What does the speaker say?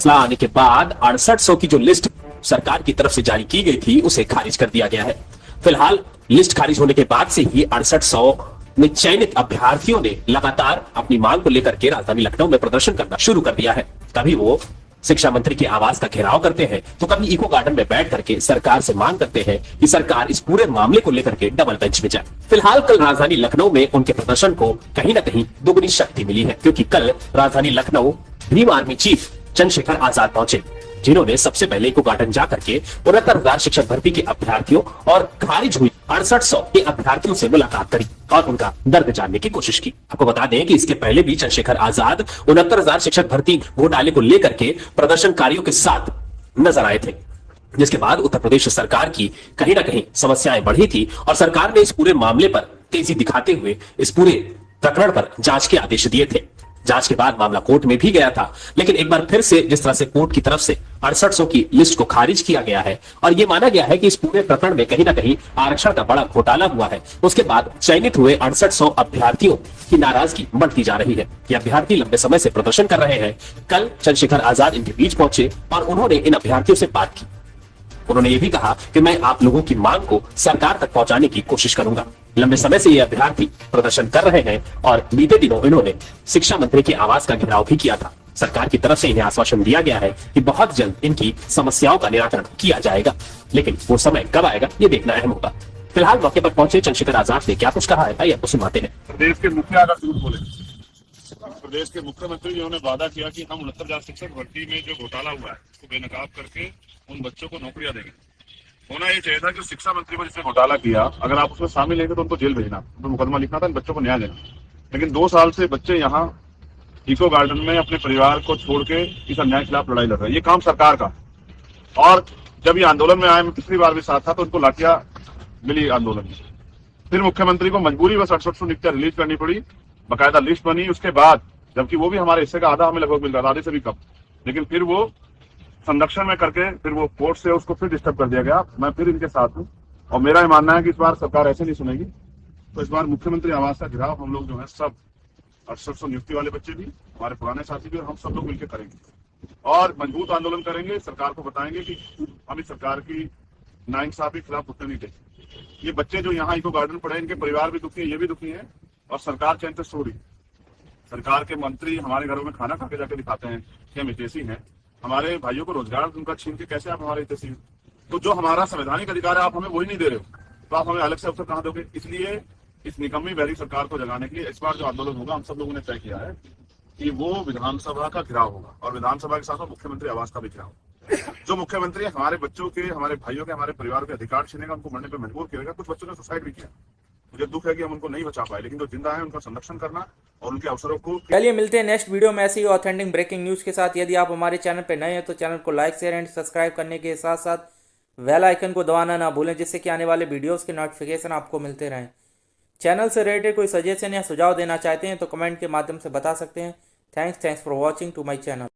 फैसला आने के बाद 6800 की जो लिस्ट सरकार की तरफ से जारी की गई थी उसे खारिज कर दिया गया है। फिलहाल लिस्ट खारिज होने के बाद से ही 6800 में चयनित अभ्यर्थियों ने लगातार अपनी मांग को लेकर के राजधानी लखनऊ में प्रदर्शन करना शुरू कर दिया है। कभी वो शिक्षा मंत्री के आवास का घेराव करते हैं तो कभी इको गार्डन में बैठ करके सरकार से मांग करते हैं कि सरकार इस पूरे मामले को लेकर के डबल बेंच में जाए। फिलहाल कल राजधानी लखनऊ में उनके प्रदर्शन को कहीं ना कहीं दोगुनी शक्ति मिली है, क्योंकि कल राजधानी लखनऊ भीम आर्मी चीफ चंद्रशेखर आजाद पहुंचे, जिन्होंने सबसे पहले इको गार्डन जाकर के 69,000 शिक्षक भर्ती के अभ्यर्थियों और खारिज हुई 6800 के अभ्यर्थियों से मुलाकात करी और उनका दर्द जानने की कोशिश की। आपको बता दें कि इसके पहले भी चंद्रशेखर आजाद 69,000 शिक्षक भर्ती घोटाले को लेकर के प्रदर्शनकारियों के साथ नजर आए थे, जिसके बाद उत्तर प्रदेश सरकार की कहीं ना कहीं समस्याएं बढ़ी थी और सरकार ने इस पूरे मामले पर तेजी दिखाते हुए इस पूरे प्रकरण पर जांच के आदेश दिए थे। जांच के बाद मामला कोर्ट में भी गया था, लेकिन एक बार फिर से जिस तरह से कोर्ट की तरफ से 6800 की लिस्ट को खारिज किया गया है और यह माना गया है कि इस पूरे प्रकरण में कहीं ना कहीं आरक्षण का बड़ा घोटाला हुआ है, उसके बाद चयनित हुए 6800 अभ्यर्थियों की नाराजगी बढ़ती जा रही है। ये अभ्यर्थी लंबे समय से प्रदर्शन कर रहे हैं। कल चंद्रशेखर आजाद इनके बीच पहुंचे और उन्होंने इन अभ्यर्थियों से बात की। उन्होंने ये भी कहा कि मैं आप लोगों की मांग को सरकार तक पहुंचाने की कोशिश करूंगा। लंबे समय से ये अभ्यर्थी प्रदर्शन कर रहे हैं और बीते दिनों इन्होंने शिक्षा मंत्री के आवास का घेराव भी किया था। सरकार की तरफ से इन्हें आश्वासन दिया गया है कि बहुत जल्द इनकी समस्याओं का निराकरण किया जाएगा, लेकिन वो समय कब आएगा ये देखना अहम होगा। फिलहाल मौके पर पहुंचे चंद्रशेखर आजाद ने क्या कुछ कहा है, आइए आपको सुनाते हैं। प्रदेश के मुखिया अगर झूठ बोले, प्रदेश के मुख्यमंत्री जिन्होंने वादा किया कि हम 69,000 शिक्षक भर्ती में जो घोटाला हुआ है उसको बेनकाब करके उन बच्चों को नौकरियां देंगे। होना ये चाहिए था कि शिक्षा मंत्री को जिसने घोटाला किया, अगर आप उसमें शामिल लेंगे तो उनको जेल भेजना, उनको मुकदमा लिखना था, इन बच्चों को न्याय देना। लेकिन 2 साल से बच्चे यहाँ इको गार्डन में अपने परिवार को छोड़ के इस अन्याय के खिलाफ लड़ाई लड़ रहे हैं। ये काम सरकार का। और जब ये आंदोलन में आए, मैं पिछली बार भी साथ था, तो उनको लाठियां मिली आंदोलन में। फिर मुख्यमंत्री को मजबूरी बस 6800 निकल रिलीज करनी पड़ी, बाकायदा लिस्ट बनी उसके बाद, जबकि वो भी हमारे हिस्से का आधा हमें लगभग मिल रहा था, आधे से भी कम। लेकिन फिर वो संरक्षण में करके फिर वो कोर्ट से उसको फिर डिस्टर्ब कर दिया गया। मैं फिर इनके साथ हूँ और मेरा ये मानना है कि इस बार सरकार ऐसे नहीं सुनेगी, तो इस बार मुख्यमंत्री आवास का घेराव हम लोग जो है सब 6800 नियुक्ति वाले बच्चे भी, हमारे पुराने साथी भी, और हम सब लोग मिलकर करेंगे और मजबूत आंदोलन करेंगे। सरकार को बताएंगे कि हम इस सरकार की नाइंसाफी के खिलाफ उठने नहीं देंगे। ये बच्चे जो यहाँ इको गार्डन पढ़े, इनके परिवार भी दुखी है, ये भी दुखी है और सरकार चैन से सो रही। सरकार के मंत्री हमारे घरों में खाना खा के जाके दिखाते हैं कि हम हितैषी हैं। हमारे भाइयों को रोजगार उनका छीन के कैसे आप हमारे हितैषी? तो जो हमारा संवैधानिक अधिकार है आप हमें वही नहीं दे रहे हो, तो आप हमें अलग से अवसर कहाँ दोगे? इसलिए इस निकम्मी बहरी सरकार को जगाने के लिए इस बार जो आंदोलन होगा, हम सब लोगों ने तय किया है कि वो विधानसभा का घेराव होगा और विधानसभा के साथ मुख्यमंत्री आवास का भी घेराव। जो मुख्यमंत्री हमारे बच्चों के, हमारे भाइयों के, हमारे परिवार के अधिकार छीनेगा, उनको मरने पर मजबूर करेगा। कुछ बच्चों ने सुसाइड भी किया। मुझे दुख है कि हम उनको नहीं बचा पाए, लेकिन जो जिंदा है उनका संरक्षण करना और उनके अवसरों को। चलिए मिलते हैं नेक्स्ट वीडियो में ऐसी ऑथेंटिक ब्रेकिंग न्यूज़ के साथ। यदि आप हमारे चैनल पर नए हैं तो चैनल को लाइक, शेयर एंड सब्सक्राइब करने के साथ साथ बेल आइकन को दबाना ना भूलें, जिससे कि आने वाले वीडियोस के नोटिफिकेशन आपको मिलते रहें। चैनल से रिलेटेड कोई सजेशन या सुझाव देना चाहते हैं तो कमेंट के माध्यम से बता सकते हैं। Thanks for watching to my channel.